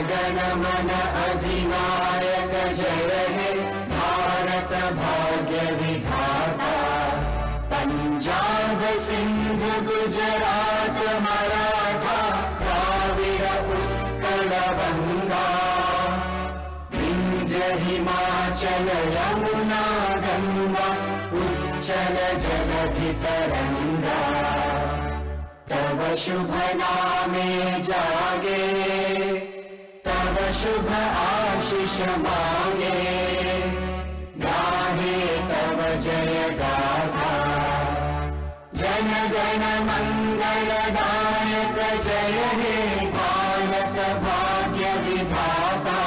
गण मन अधिनायक जय हे भारत भाग्य विधाता। पंजाब सिंध गुजरात मराठा द्राविड़ उत्कल गंगा, विंध्य हिमाचल यमुना गंगा उच्चल जलधि तरंगा। तव शुभ नामे जागे, तव शुभ आशीष मांगे, गाहे तव जय गाथा। जन गण मंगल दायक जय हे भारत भाग्य विधाता।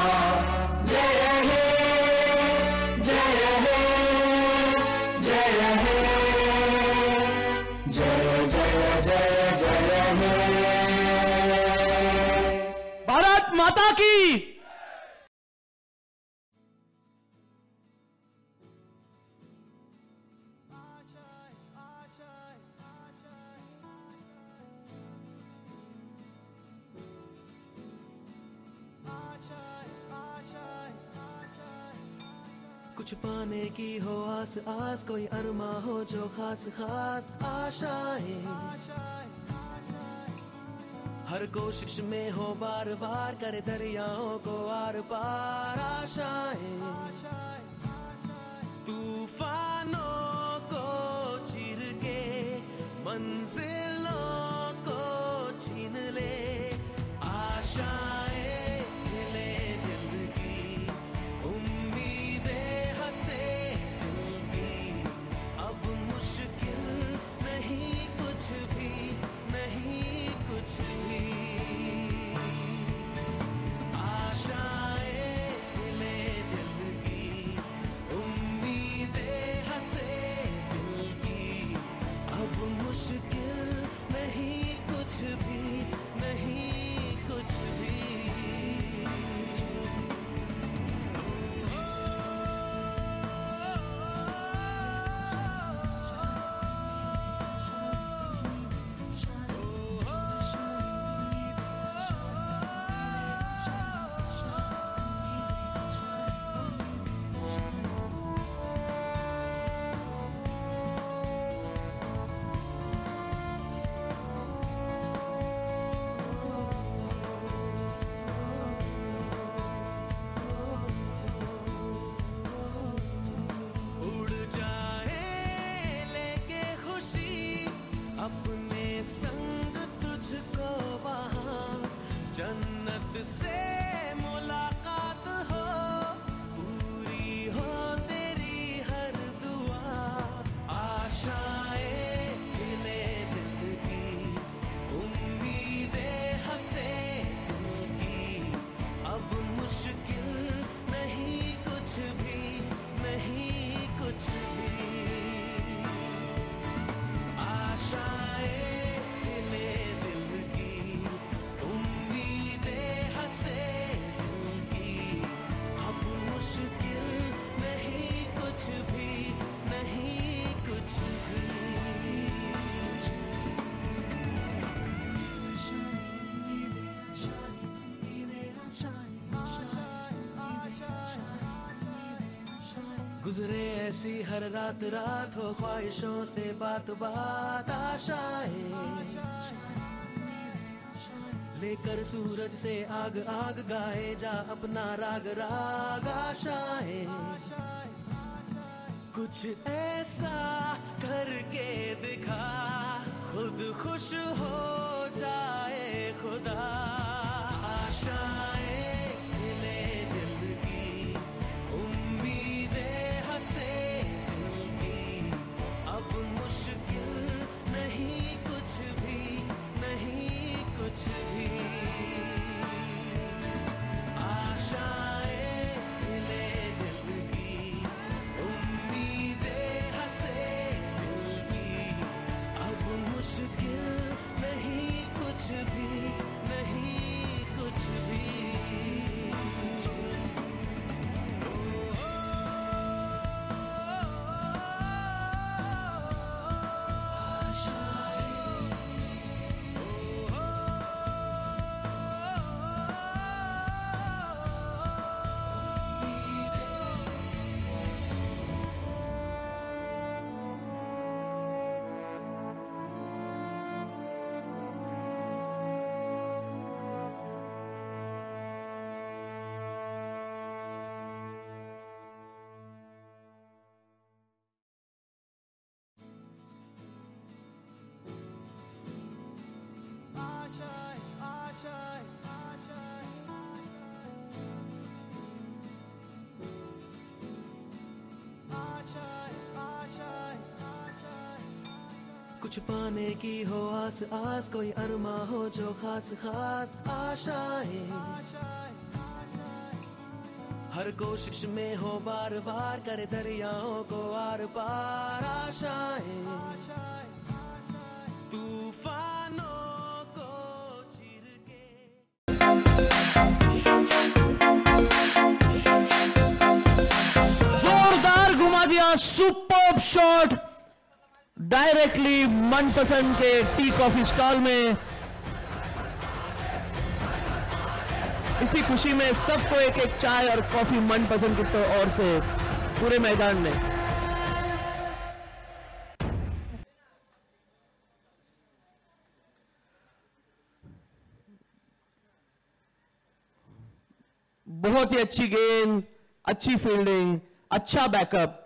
जय हे जय हे जय हे जय जय जय जय हे। भारत माता की। कुछ पाने की हो आस आस, कोई अरमा हो जो खास खास आशाएं। हर कोशिश में हो बार बार, करे दरियाओं को आर पार आशाएं। तूफानों को चीर के मंजिलों को छीन ले आशाएं। गुजरे ऐसी हर रात रात, हो ख्वाहिशों से बात बात आशाएं। लेकर सूरज से आग आग, गाए जा अपना राग राग आशाएं। कुछ ऐसा करके दिखा, खुद खुश हो जाए खुदा। आशाएं मुश्किल नहीं कुछ भी नहीं। कुछ पाने की हो आस आस, कोई अरमा हो जो खास खास आशाएं, हर कोशिश में हो बार बार, करे दरियाओं को आर पार आशाएं, तूफानों को चीर के। जोरदार घुमा दिया, सुपर्ब शॉट डायरेक्टली मनपसंद के टी कॉफी स्टॉल में। इसी खुशी में सबको एक एक चाय और कॉफी मनपसंद की ओर से पूरे मैदान में। बहुत ही अच्छी गेंद, अच्छी फील्डिंग, अच्छा बैकअप।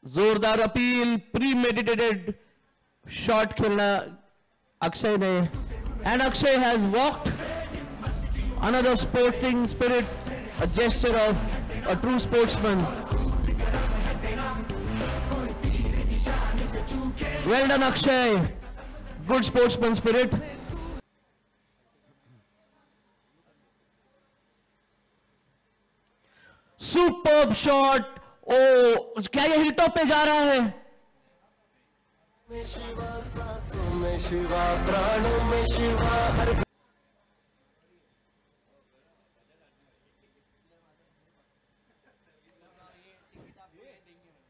जोरदार अपील, प्री मेडिटेटेड शॉट खेलना अक्षय ने, and Akshay has walked another sporting spirit, a gesture of a true sportsman. Well done Akshay, good sportsman spirit. Superb shot. ओ, क्या ये हिल टॉप पे जा रहा है? शिवा सांसों में शिवा, प्राणों में शिवा, हर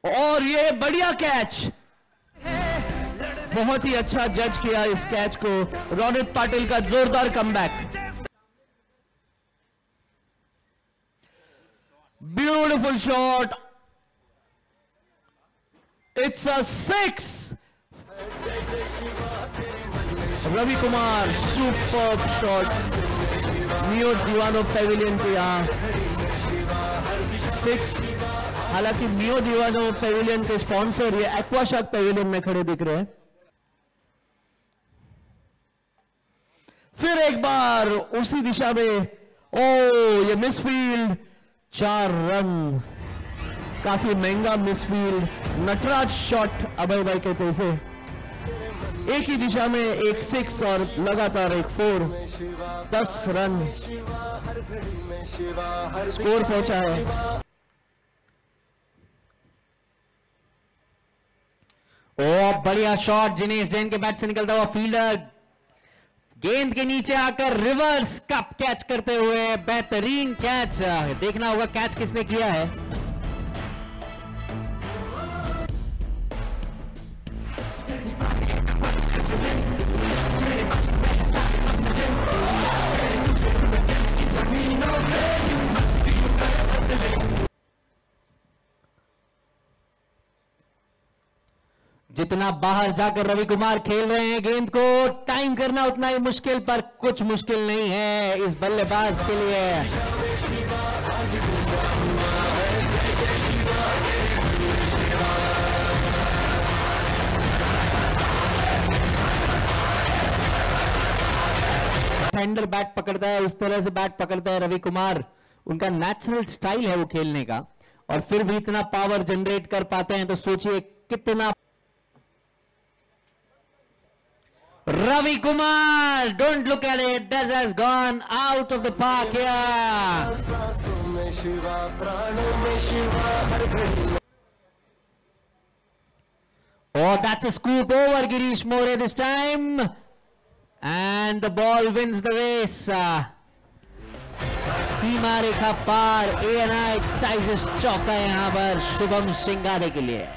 और ये बढ़िया कैच, बहुत ही अच्छा जज किया इस कैच को रोनित पाटिल का जोरदार comeback. Beautiful shot, it's a 6। Ravi Kumar, superb shot, Neo Deewano pavilion के यहां 6। हालांकि नियो दीवानो पेविलियन के स्पॉन्सर ये एक्वाशार्क पेविलियन में खड़े दिख रहे हैं। फिर एक बार उसी दिशा में, ओ ये मिसफील्ड, 4 रन, काफी महंगा मिसफील्ड। नटराज शॉट अभय भाई कहते से, एक ही दिशा में एक 6 और लगातार एक 4, 10 रन स्कोर पहुंचा है। ओ बढ़िया शॉट, जिनेश जैन के बैट से निकलता हुआ फील्डर गेंद के नीचे आकर रिवर्स कप कैच करते हुए बेहतरीन कैच। देखना होगा कैच किसने किया है। जितना बाहर जाकर रवि कुमार खेल रहे हैं, गेंद को टाइम करना उतना ही मुश्किल, पर कुछ मुश्किल नहीं है इस बल्लेबाज के लिए। टेंडर बैट पकड़ता है, उस तरह से बैट पकड़ता है रवि कुमार। उनका नेचुरल स्टाइल है वो खेलने का, और फिर भी इतना पावर जनरेट कर पाते हैं, तो सोचिए कितना। Ravi Kumar, don't look at it, that has gone out of the park here. Oh, that's a scoop over Girish More this time, and the ball wins the race. Seema Rekha par, ANI टाइजर्स चौका यहां पर शुभम श्रृंगारे के लिए।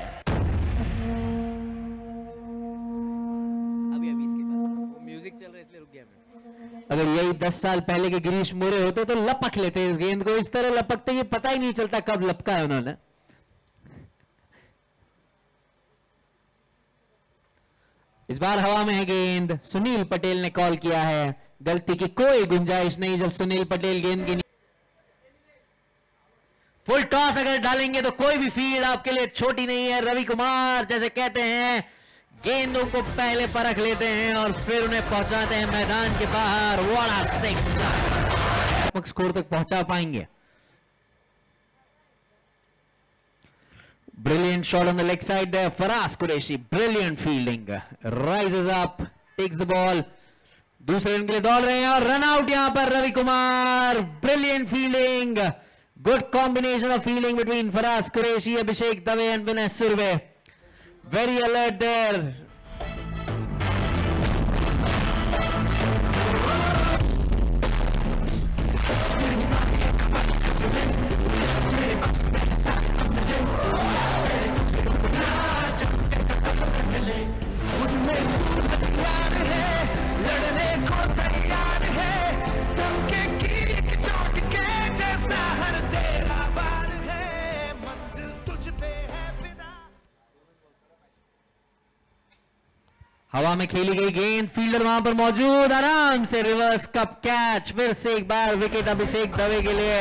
अगर यही 10 साल पहले के गिरीश मोरे होते तो लपक लेते इस गेंद को, इस तरह लपकते ये पता ही नहीं चलता कब लपका है उन्होंने। इस बार हवा में है गेंद, सुनील पटेल ने कॉल किया है, गलती की कोई गुंजाइश नहीं जब सुनील पटेल गेंद की फुल टॉस अगर डालेंगे तो कोई भी फील्ड आपके लिए छोटी नहीं है। रवि कुमार जैसे कहते हैं, गेंदों को पहले परख लेते हैं और फिर उन्हें पहुंचाते हैं मैदान के बाहर। व्हाट अ सिक्स, स्कोर तक पहुंचा पाएंगे। Brilliant shot on the leg side there. Faraz Qureshi, brilliant fielding. Rises up, takes the ball. दूसरे रन के लिए दौड़ रहे हैं और रन आउट यहां पर Ravi Kumar. Brilliant fielding. Good combination of fielding between Faraz Qureshi, Abhishek Dave and Vinay Surve. Very alert there. हवा में खेली गई गेंद, फील्डर वहां पर मौजूद, आराम से रिवर्स कप कैच। फिर से एक बार विकेट अभिषेक दवे के लिए।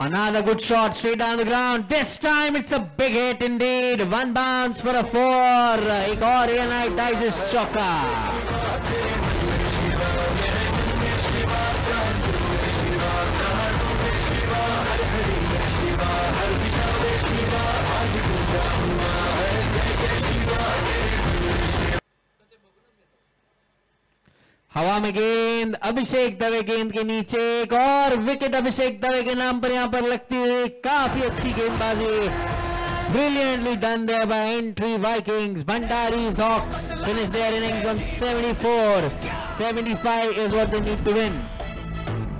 Another good shot straight down the ground. This time it's a big hit indeed. One bounce for a 4. एक और Real Digest चौका। हवा में गेंद, अभिषेक दवे गेंद के नीचे, एक और विकेट अभिषेक दवे के नाम पर यहां पर लगती हुई। काफी अच्छी गेंदबाजी, brilliantly done there by entry Vikings. Bhandari's Hawks finish their innings on 74. 75 is what they need to win.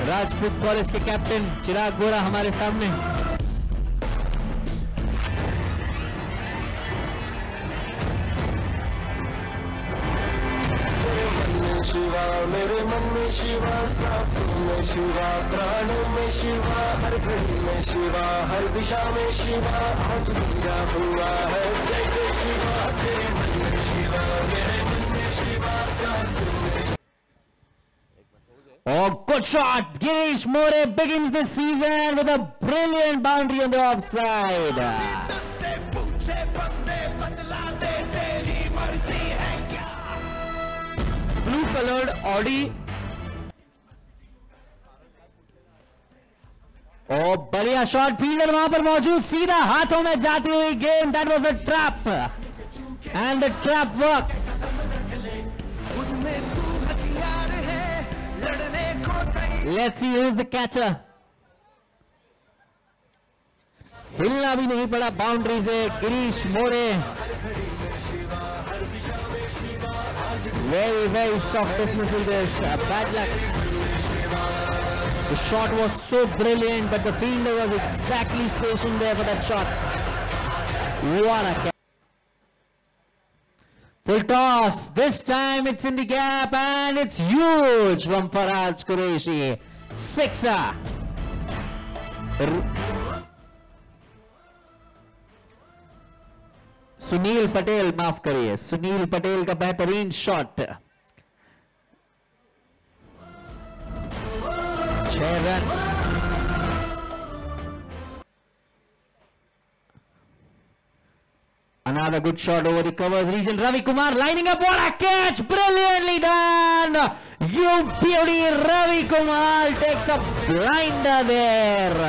Rajput college के कैप्टन चिराग बोरा हमारे सामने। शिवा मेरे मन में शिवा, सांसों में शिवा, प्राणों में शिवा, हर घड़ी में शिवा, हर दिशा में शिवा, आज पूरा हुआ है जय जय शिवा। तेरे मन में शिवा, मेरे मन में शिवा, सांसों में। Oh, good shot! Girish More begins this season with a brilliant boundary on the offside. Blue colored Audi. ओ बढ़िया शॉट, फील्डर वहां पर मौजूद, सीधा हाथों में जाती हुई गेंद। That was a trap and the trap works. Let's see who is the catcher. हिलना भी नहीं पड़ा बाउंड्री से गिरीश मोरे। Very, very soft dismissal this. Bad luck. The shot was so brilliant, but the fielder was exactly stationed there for that shot. What a catch. Full toss. This time it's in the gap and it's huge from Faraz Qureshi. Sixer. Sunil Patel, माफ करिए, सुनील पटेल का बेहतरीन shot. 6 run. Another good shot over the covers region. Ravi Kumar lining up. What a catch! Brilliantly done! You beauty! Ravi Kumar takes a blinder there.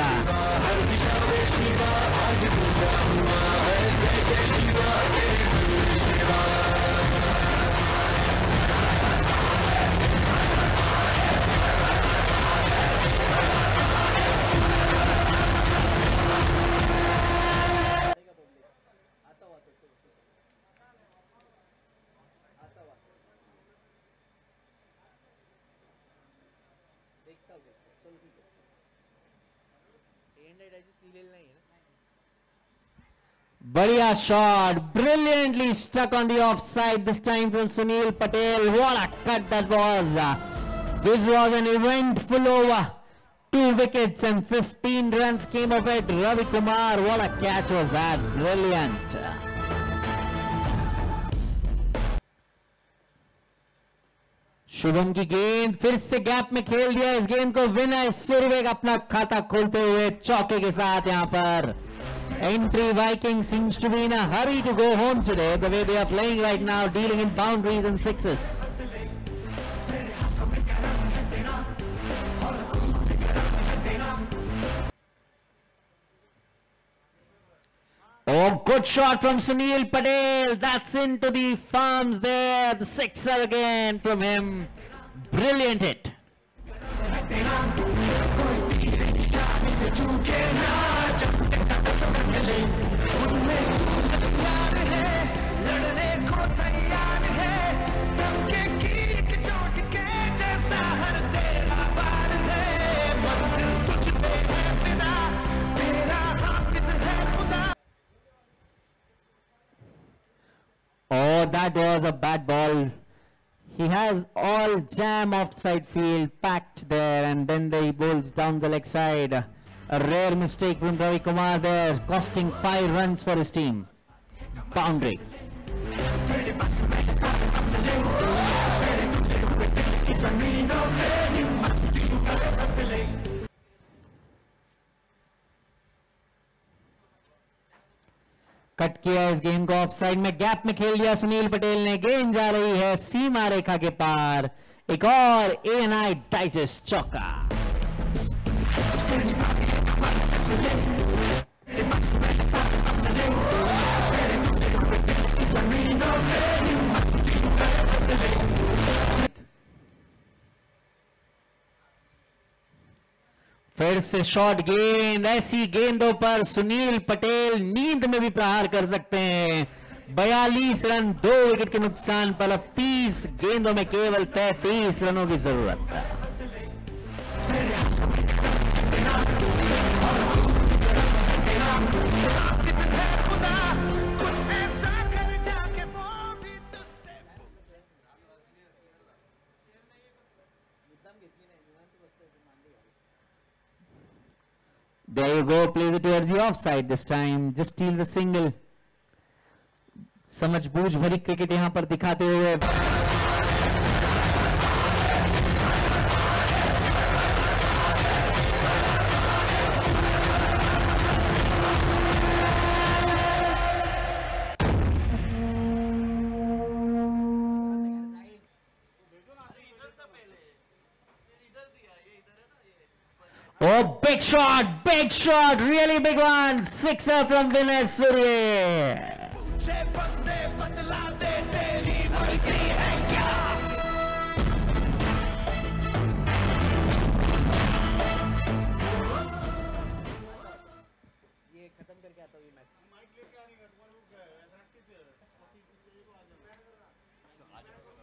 बढ़िया shot, brilliantly stuck on the offside this time from Sunil Patel. What a cut that was. This was an eventful over. 2 wickets and 15 runs came of it. Ravi Kumar, what a catch was that. Brilliant. Shubham की गेंद फिर से gap में खेल दिया इस गेंद को. विनय सुरवेग अपना खाता खोलते हुए चौके के साथ यहां पर. Entry Viking seems to be in a hurry to go home today, the way they are playing right now, dealing in boundaries and sixes. Oh, good shot from Sunil Patel. That's into the farms there. The sixer again from him. Brilliant hit. Oh, that was a bad ball. He has all jam offside field packed there, and then he bowls down the leg side. A rare mistake from Ravi Kumar there, costing 5 runs for his team. Boundary. Cut किया इस गेंद को of side में, gap में खेल दिया सुनील पटेल ने. गेंद जा रही है सीमा रेखा के पार. एक और ANI डाइजेस्ट चौका. फिर से शॉर्ट गेंद. ऐसी गेंदों पर सुनील पटेल नींद में भी प्रहार कर सकते हैं. 42 रन 2 विकेट के नुकसान पर. अब 30 गेंदों में केवल 35 रनों की जरूरत है. There you go, plays it towards the offside this time. Just steal the single. समझ बूझ भरी क्रिकेट यहां पर दिखाते हुए. Oh, big shot, really big one. Sixer from Vinay Surya.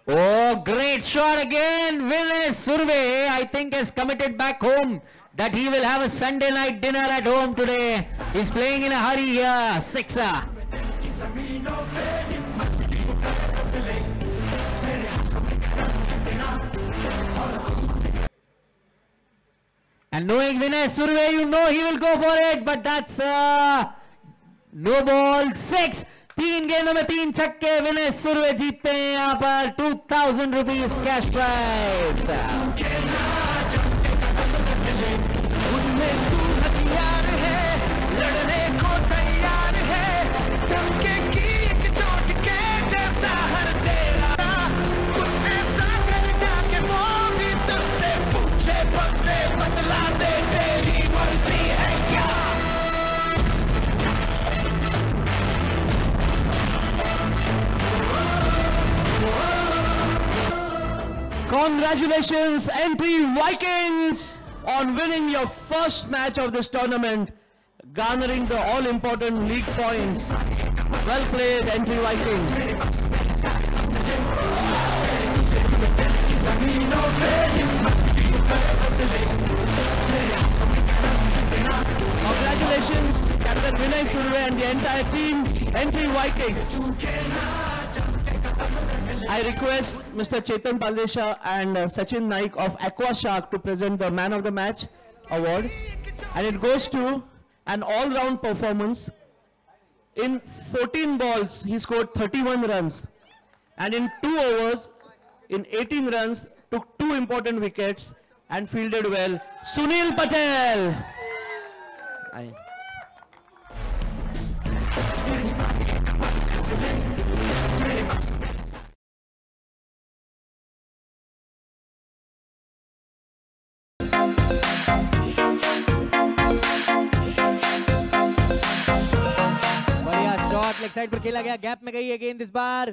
Oh, great shot again. Vinay Surve, I think, has committed back home that he will have a Sunday night dinner at home today. He's playing in a hurry here. Sixer. And knowing Vinay Surve, you know he will go for it, but that's no ball. 6. 3 गेंदों में 3 छक्के. विनय सुरवे जीतते हैं यहाँ पर 2000 rupees cash prize. Congratulations, Entry Vikings, on winning your first match of this tournament, garnering the all-important league points. Well played, Entry Vikings. Congratulations, Captain Vinay Surve and the entire team, Entry Vikings. I request Mr. Chetan Baldesha and Sachin Naik of Aqua Shark to present the man of the match. award, and it goes to an all-round performance. In 14 balls, he scored 31 runs, and in 2 overs, in 18 runs, took 2 important wickets and fielded well. Sunil Patel. Leg side पर खेला गया, gap में गई है गेंद इस बार,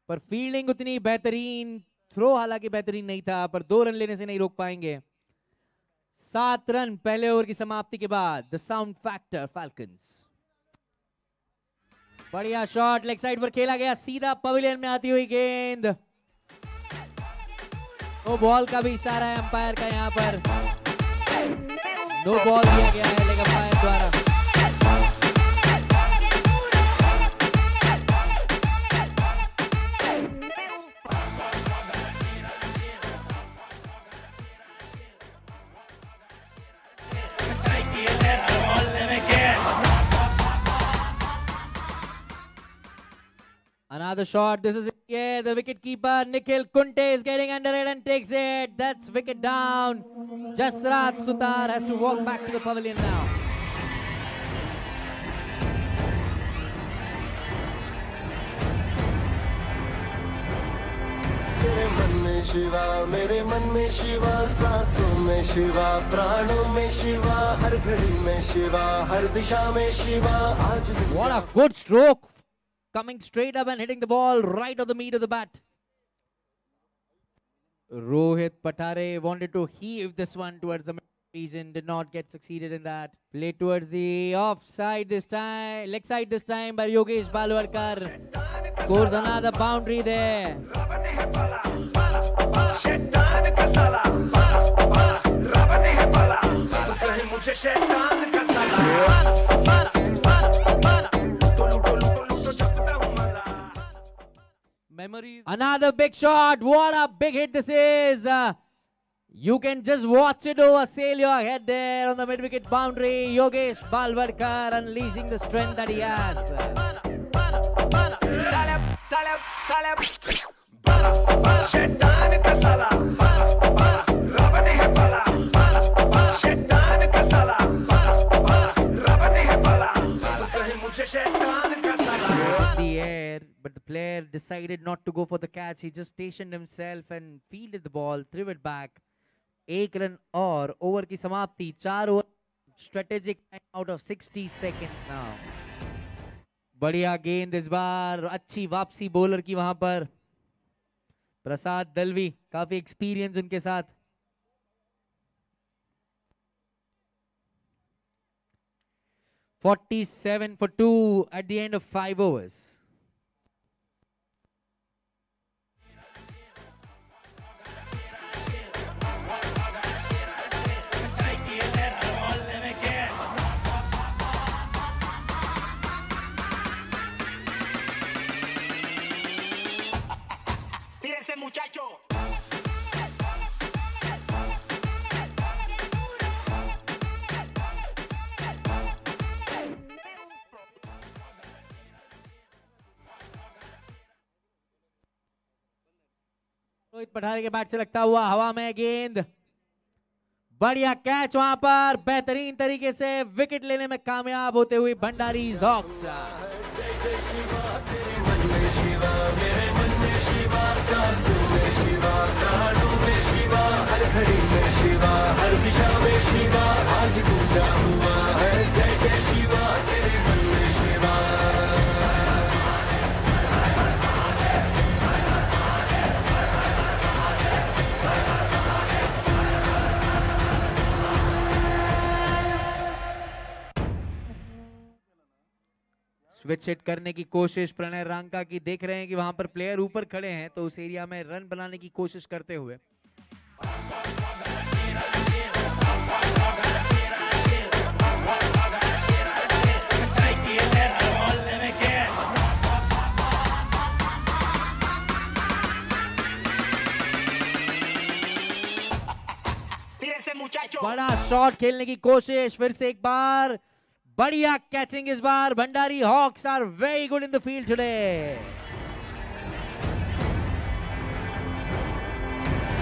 पर fielding उतनी बेहतरीन, थ्रो हालांकि बेहतरीन नहीं था, पर 2 रन लेने से नहीं रोक पाएंगे। 7 रन पहले ओवर की समाप्ति के बाद। The sound factor falcons. बढ़िया शॉट लेग साइड पर खेला गया, सीधा पवेलियन में आती हुई गेंद। नो बॉल का भी इशारा है अंपायर का, यहाँ पर नो बॉल दिया गया है लेग अंपायर द्वारा। Another shot. This is it. The wicket keeper Nikhil Kunte is getting under it and takes it. That's wicket down. Jasrat Sutar has to walk back to the pavilion now. मेरे मन में शिवा, मेरे मन में शिवा, सांसों में शिवा, प्राणों में शिवा, हर घड़ी में शिवा, हर दिशा में शिवा। आज What a good stroke. Coming straight up and hitting the ball right on the meat of the bat. Rohit Patare wanted to heave this one towards the region, did not get succeeded in that. Play towards the offside this time, leg side this time by Yogesh Balwarkar. Scores another boundary there. Memories. Another big shot. What a big hit this is. You can just watch it over, sail your head there on the mid-wicket boundary. Yogesh Balwarkar unleashing the strength that he has. The air, but the player decided not to go for the catch. He just stationed himself and fielded the ball, threw it back. 1 run और over की समाप्ति, 4 over, strategic time out of 60 seconds now. बढ़िया गेंद इस बार, अच्छी वापसी bowler की वहां पर। प्रसाद दलवी, काफी एक्सपीरियंस उनके साथ। $47 for 2 at the end of 5 overs. Rohit Pathare के बैट से लगता हुआ हवा में गेंद, बढ़िया कैच वहां पर, बेहतरीन तरीके से विकेट लेने में कामयाब होते हुए भंडारी हॉक्स। हर घड़ी में शिवा, हर दिशा में शिवा, आज गूंजा हुआ है जय जय शिवा, तेरे मन में शिवा। स्विच हिट करने की कोशिश प्रणय रांका की, देख रहे हैं कि वहां पर प्लेयर ऊपर खड़े हैं, तो उस एरिया में रन बनाने की कोशिश करते हुए। बड़ा शॉट खेलने की कोशिश फिर से एक बार, बढ़िया कैचिंग इस बार। Bhandari Hawks are very good in the field today.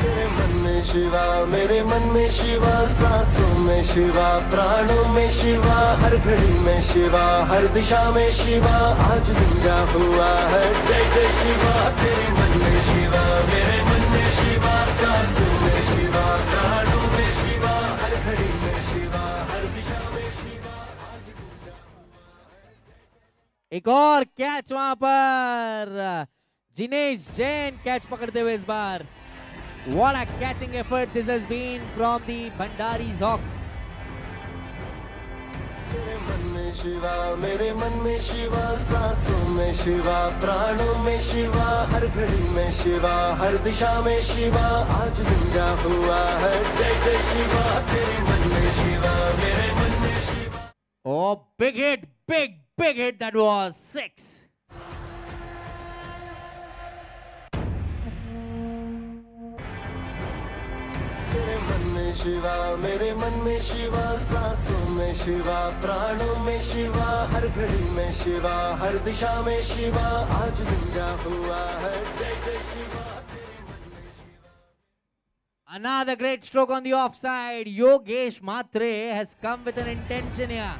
मेरे मन में शिवा, मेरे मन में शिवा, सांसों में शिवा, प्राणों में शिवा, हर घड़ी में शिवा, हर दिशा में शिवा, आज गूंजा हुआ है जय जय शिवा। तेरे मन में शिवा, मेरे मन में शिवा, सांसों में शिवा, प्राणों में शिवा, हर घड़ी में शिवा, हर दिशा में शिवा, आज गूंजा हुआ है। एक और कैच वहां पर, जिनेश जैन कैच पकड़ते हुए इस बार। What a catching effort this has been from the Bhandari's Hawks. मेरे मन में शिवा, मेरे मन में शिवा, सांसों में शिवा, प्राणों में शिवा, हर घड़ी में शिवा, हर दिशा में शिवा, आज गूंजा हुआ है जय जय शिवा। तेरे मन में शिवा, मेरे मन में Shiva. Oh, big hit, big hit, that was 6. मेरे मन में शिवा, मेरे मन में शिवा, सांसों में शिवा, प्राणों में शिवा, हर घड़ी में शिवा, हर दिशा में शिवा, आज गूंजा हुआ है जय जय Shiva. Another great stroke on the offside. Yogesh Matre has come with an intention here.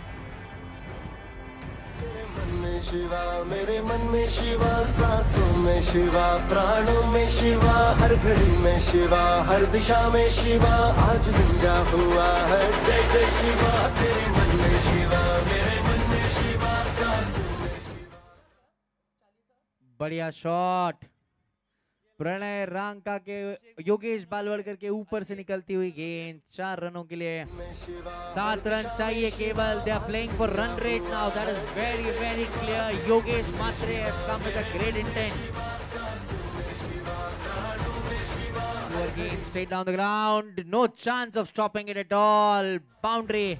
मेरे मन में शिवा, मेरे मन में शिवा, सांसों में शिवा, प्राणों में शिवा, हर घड़ी में शिवा, हर दिशा में शिवा, आज गूंजा हुआ है जय जय शिवा। तेरे मन में शिवा, मेरे मन में शिवा, सांसों में शिवा। बढ़िया शॉट, प्रणय रांका के योगेश बालवड़कर के ऊपर से निकलती हुई गेंद। 4 रनों के लिए 7 रन चाहिए केवल। They are playing for run rate now, that is very clear. Yogesh Mhatre has come with a great intent. Poor game straight down the ground, no chance of stopping it at all. Boundary.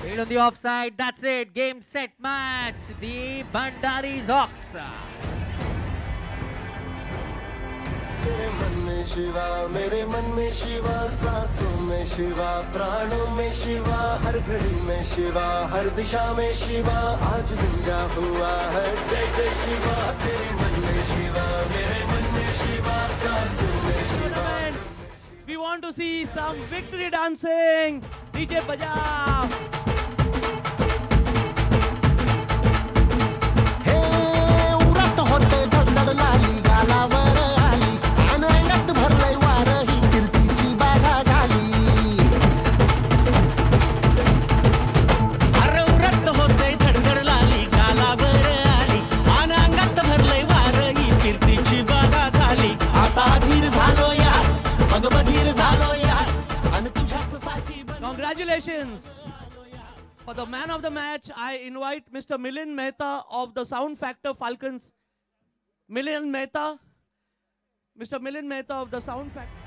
Hit on the offside, that's it. Game, set, match. The Bhandari's Hawks. मेरे मन में शिवा, मेरे मन में शिवा, सांसों में शिवा, प्राणों में शिवा, हर घड़ी में शिवा, हर दिशा में शिवा, आज गूंजा हुआ है जय जय शिवा। तेरे मन में शिवा, मेरे मन में शिवा, सांसों में Shiva. We want to see some victory dancing. DJ बजाओ. हे उरत होते धडधड लाली गालावर आली, अन अंगात भरलंय वार, ही कीर्तीची बाधा झाली. अरे उरत होते धडधड लाली गालावर आली, अन अंगात भरलंय वार, ही कीर्तीची बाधा झाली. आता धीर झालो यार, मग बधीर झालो यार, अन तुझ्याच साठी Congratulations. For the man of the match, I invite Mr. Milind Mehta of the Sound Factor Falcons. Milind Mehta. Mr. Milind Mehta of the Sound Factor.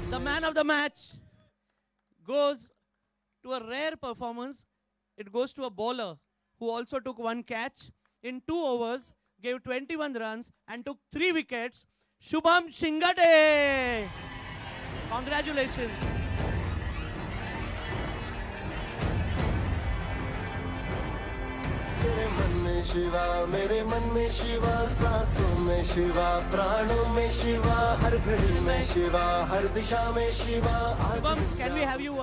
The man of the match goes to a rare performance. It goes to a bowler who also took 1 catch in 2 overs, gave 21 runs and took 3 wickets. Shubham Shingate. Congratulations. मेरे मन में शिवा, मेरे मन में शिवा, सांसों में शिवा, प्राणों में शिवा, हर घड़ी में शिवा, हर दिशा में शिवा, आज Shubham, can we have you?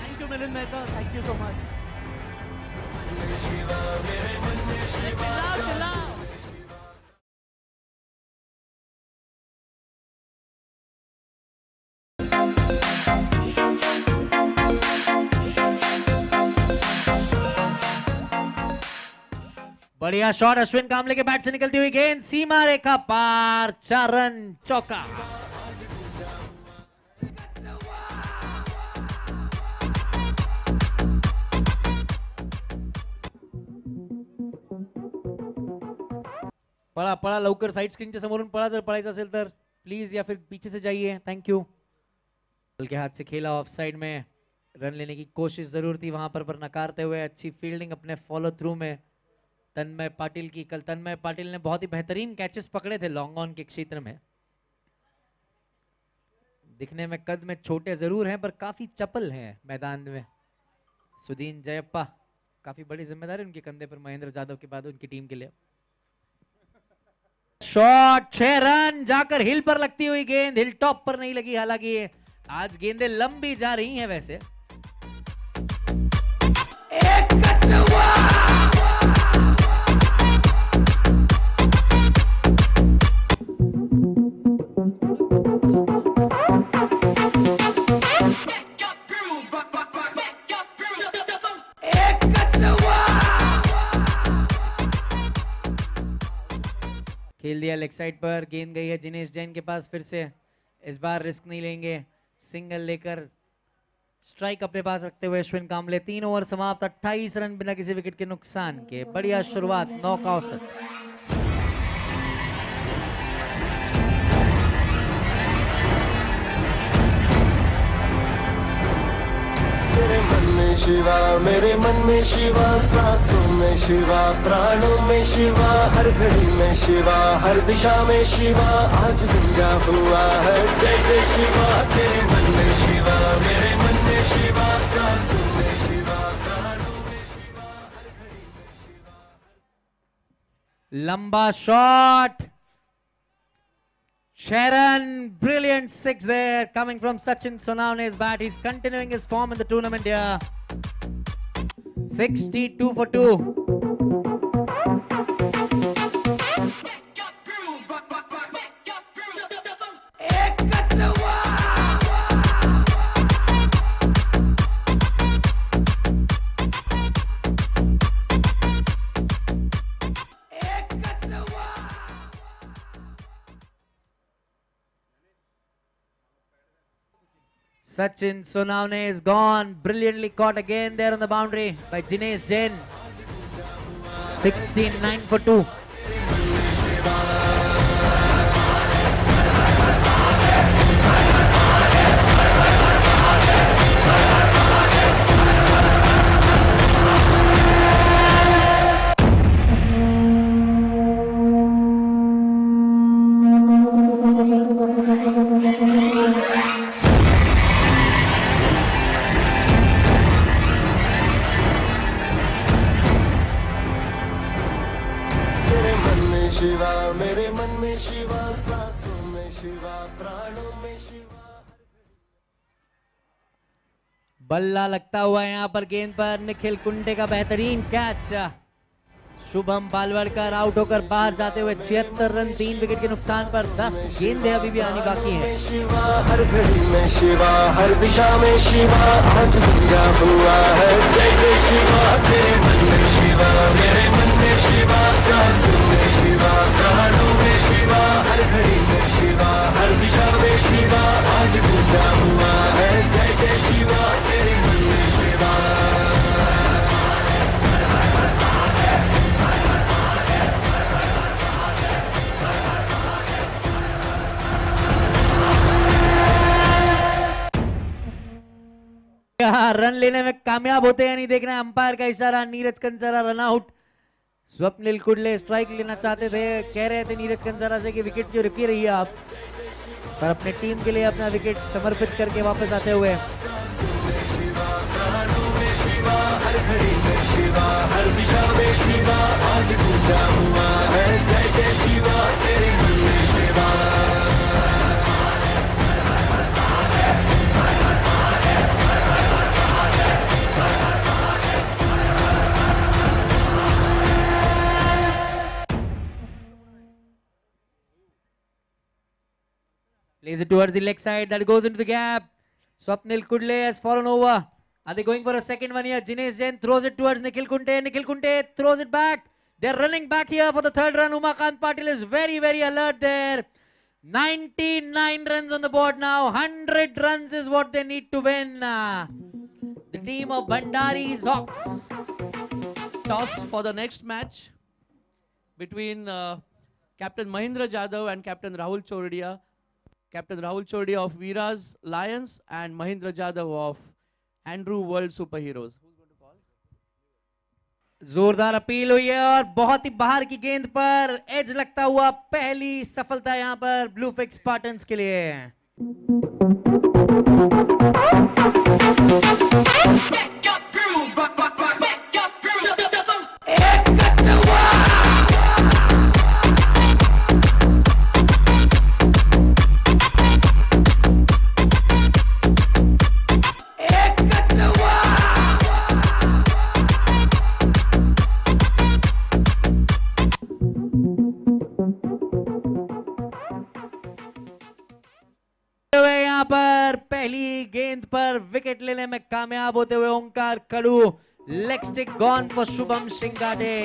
Thank you, Milind Mehta. Thank you so much. Chillao, chillao. बढ़िया शॉट, अश्विन कामले के बैट से निकलती हुई गेंद सीमा रेखा पार, 4 रन चौका। पळा लवकर साईड स्क्रीनच्या समोरून पळा जर पळायचं असेल तर प्लीज, या फिर पीछे से जाइए, थैंक यू। बॉल के हाथ से खेला ऑफ साइड में, रन लेने की कोशिश जरूर थी वहां पर नकारते हुए अच्छी फील्डिंग अपने फॉलो थ्रू में तन्मय पाटिल की। कल तन्मय पाटिल ने बहुत ही बेहतरीन कैचेस पकड़े थे लॉन्ग ऑन के क्षेत्र में। दिखने में कद में छोटे जरूर हैं पर काफी चपल हैं मैदान में। सुदीन जयप्पा, काफी बड़ी जिम्मेदारी उनके कंधे पर महेंद्र जाधव के बाद उनकी टीम के लिए। शॉट, 6 रन, जाकर हिल पर लगती हुई गेंद, हिल टॉप पर नहीं लगी। हालांकि आज गेंदें लंबी जा रही हैं वैसे। खेल दिया लेग साइड पर, गेंद गई है जिनेश जैन के पास फिर से। इस बार रिस्क नहीं लेंगे, सिंगल लेकर स्ट्राइक अपने पास रखते हुए अश्विन कांबले। 3 ओवर समाप्त, 28 रन बिना किसी विकेट के नुकसान के। बढ़िया शुरुआत, 9 का औसत। मेरे मन में शिवा, मेरे मन में शिवा, सांसों में शिवा, प्राणों में शिवा, हर घड़ी में शिवा, हर दिशा में शिवा, आज गूंजा हुआ है जय जय शिवा। तेरे मन में शिवा, मेरे मन में शिवा, सांसों में शिवा, प्राणों में शिवा, हर घड़ी में शिवा। लंबा shot, Sharon, brilliant 6 there coming from Sachin Sonavne's bat. He's continuing his form in the tournament here. 62 for 2. Sachin Sonavne is gone. Brilliantly caught again there on the boundary by Jinesh Jain. 16-9 for 2. Shiva, मेरे मन में शिवा, सांसों में शिवा, प्राणों में शिवा। बल्ला लगता हुआ यहाँ पर गेंद पर निखिल कुंटे का बेहतरीन कैच। शुभम बालवड़कर आउट होकर बाहर जाते हुए 76 रन 3 विकेट के नुकसान पर। 10 गेंदें अभी भी आनी बाकी हैं। शिवा, हर घड़ी में शिवा, हर दिशा में शिवा, आज गूंजा हुआ है जय जय शिवा। तेरे मन में शिवा, मेरे मन में शिवा, सांसों में शिवा, प्राणों में शिवा, हर घड़ी में शिवा, हर दिशा में शिवा, आज गूंजा हुआ है जय जय शिवा। तेरे मन में शिवा। रन लेने में कामयाब होते हैं नहीं देखना है अंपायर का इशारा। Neeraj Kansara run out. Swapnil Kudale strike लेना चाहते थे, कह रहे थे नीरज कंसरा से कि विकेट जो रुकी रही है आप, पर अपने टीम के लिए अपना विकेट समर्पित करके वापस आते हुए। हर घड़ी में शिवा, हर दिशा में शिवा, आज गूंजा हुआ है जय जय शिवा। तेरे मन में Shiva. Plays it towards the leg side, that goes into the gap. Swapnil Kudle has fallen over. Are they going for a second one here? Jinesh Jain throws it towards Nikhil Kunte. Nikhil Kunte throws it back. They're running back here for the third run. Umakant Patil is very, very alert there. 99 runs on the board now. 100 runs is what they need to win. The team of Bhandari's Hawks. Toss for the next match between Captain Mahindra Jadhav and Captain Rahul Chordia. Captain Rahul Chordia of Veera's Lions and Mahindra Jadhav of Andrew World Superheroes. जोरदार appeal हुई है और बहुत ही बाहर की गेंद पर as लगता हुआ पहली सफलता यहां पर ब्लू फिक्स स्पार्टन्स के लिए। यहां पर पहली गेंद पर विकेट लेने में कामयाब होते हुए Omkar Kadu. Leg stick gone for Shubham Shingade.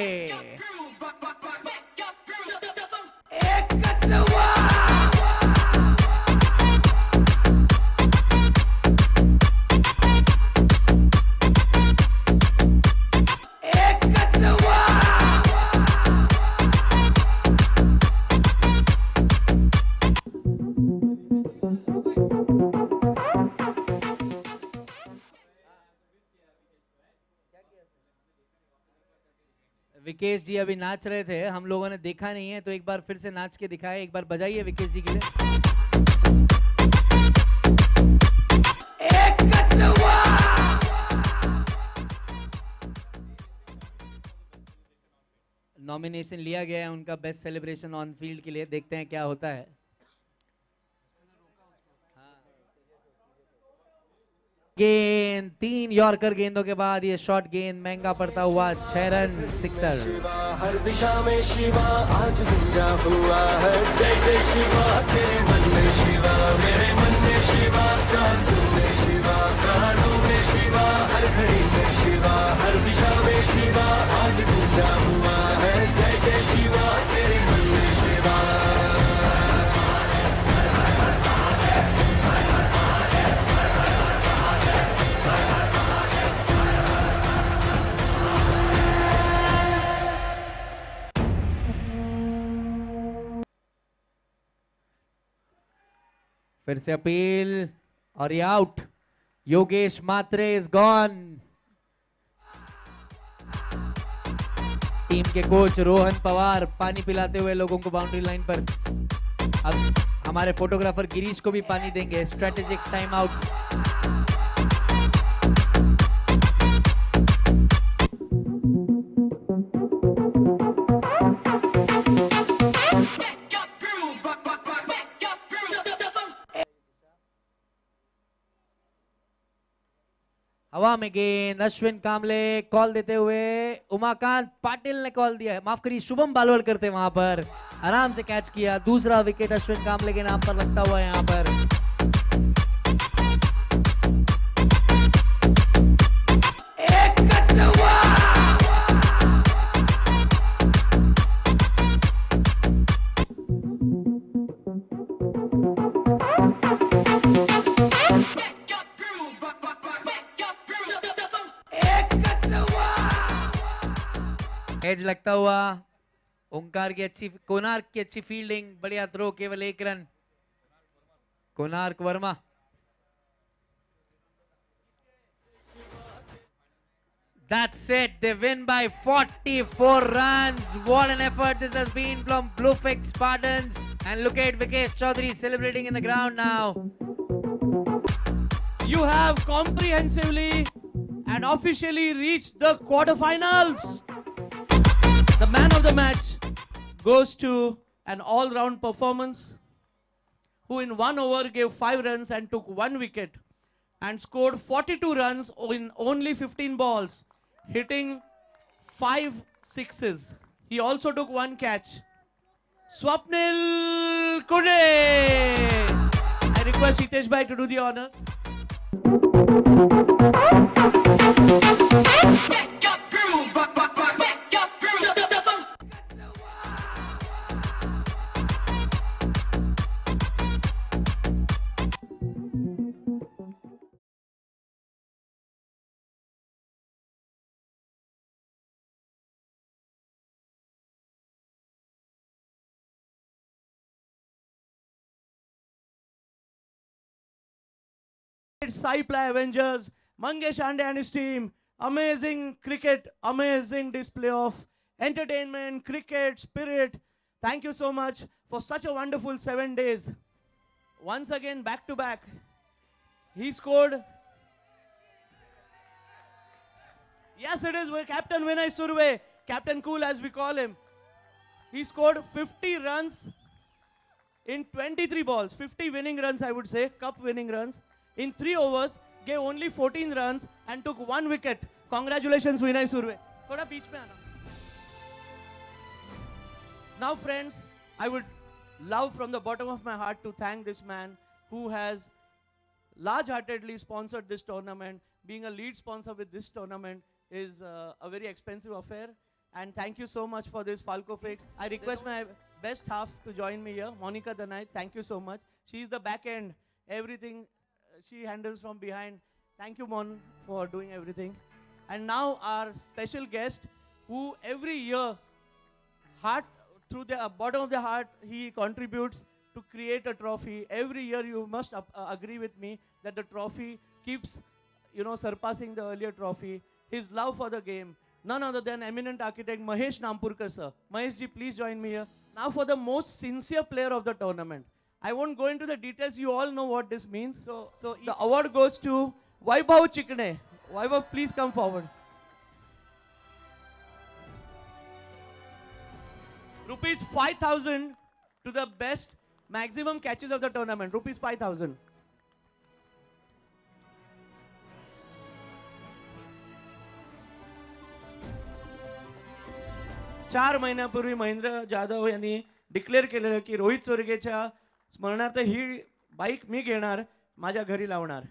Vikesh जी अभी नाच रहे थे, हम लोगों ने देखा नहीं है, तो एक बार फिर से नाच के दिखाए। एक बार बजाइए विकेश जी के लिए। नॉमिनेशन लिया गया है उनका बेस्ट सेलिब्रेशन ऑन फील्ड के लिए, देखते हैं क्या होता है। गेंद 3 यॉर्कर गेंदों के बाद ये शॉर्ट गेंद महंगा पड़ता हुआ 6 रन सिक्सर। हर दिशा में शिवा आज गूंजा हुआ है, जय जय शिवा तेरे मन में शिवा, मेरे मन में शिवा, सांसों में शिवा, प्राणों में शिवा, हर घड़ी में शिवा, हर दिशा में शिवा आज गूंजा हुआ है, जय जय शिवा तेरे मन में शिवा। फिर से अपील और ये out. Yogesh Mhatre is gone. Team के कोच रोहन पवार पानी पिलाते हुए लोगों को बाउंड्री लाइन पर। अब हमारे फोटोग्राफर गिरीश को भी पानी देंगे। Strategic time out. हवा में गेंद अश्विन कामले कॉल देते हुए उमाकांत पाटिल ने कॉल दिया है, माफ करिए शुभम बालोड़ करते वहां पर आराम से कैच किया। दूसरा विकेट अश्विन कामले के नाम पर लगता हुआ यहां पर। एज लगता हुआ ओंकार की अच्छी, कोणार्क की अच्छी फील्डिंग, बढ़िया थ्रो, केवल 1 run. Konark Verma. That's it. They win by 44 runs. What an effort this has been from Bluefix Spartans. And look at Vikesh Chaudhary celebrating in the ground now. You have comprehensively and officially reached the quarterfinals. The man of the match goes to an all-round performance, who in 1 over gave 5 runs and took 1 wicket and scored 42 runs in only 15 balls, hitting 5 sixes. He also took 1 catch. Swapnil Kude. I request Hitesh Bhai to do the honors. Sai Play Avengers, Mangesh Ande and his team. Amazing cricket, amazing display of entertainment, cricket, spirit. Thank you so much for such a wonderful 7 days. Once again, back to back. He scored. Yes, it is Captain Vinay Surve, Captain Cool as we call him. He scored 50 runs in 23 balls. 50 winning runs, I would say, cup winning runs. In 3 overs, gave only 14 runs and took 1 wicket. Congratulations, Vinay Surve. Thoda beach mein aana. Now, friends, I would love from the bottom of my heart to thank this man who has large-heartedly sponsored this tournament. Being a lead sponsor with this tournament is a very expensive affair. And thank you so much for this, Falco Fix. I request my best half to join me here, Monica Danai. Thank you so much. She's the back end. Everything she handles from behind. Thank you, Mon, for doing everything. And now our special guest, who every year, through the bottom of the heart, he contributes to create a trophy. Every year, you must agree with me that the trophy keeps, surpassing the earlier trophy. His love for the game. None other than eminent architect Mahesh Nampurkar sir. Mahesh ji, please join me here. Now for the most sincere player of the tournament. I won't go into the details. You all know what this means. So the award goes to Vaibhav Chikne. Vaibhav, please come forward. Rupees 5,000 to the best maximum catches of the tournament. Rupees 5,000. चार महिन्यापूर्वी महेंद्र जाधव यांनी declare केलेलं की रोहित चोरगेच्या स्मरणार्थ ही bike मी घेणार, माझ्या घरी लावणार.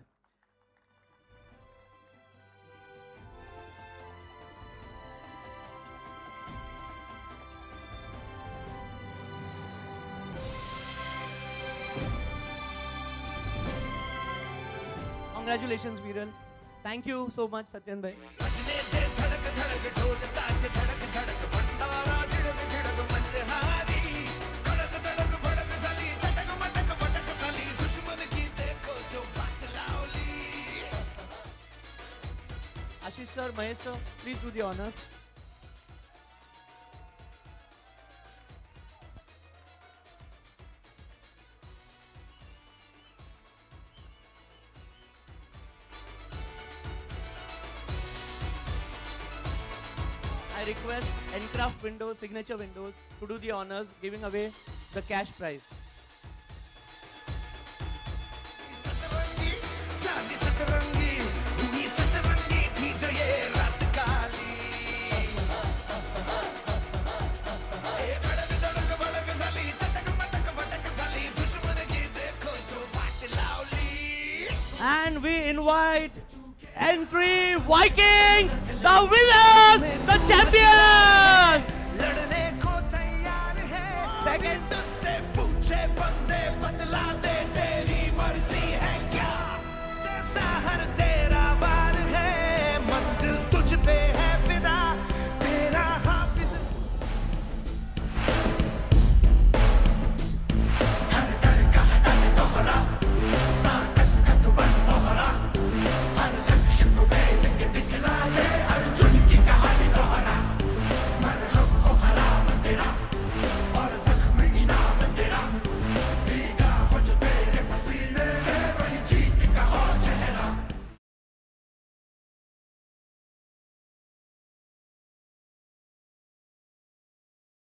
Congratulations, Viral. Thank you so much, Satyan bhai. Ashish sir, Mahesh sir, please do the honors. I request Encraft Windows, Signature Windows to do the honors, giving away the cash prize. And we invite Entry Vikings, the winners, the champions. Second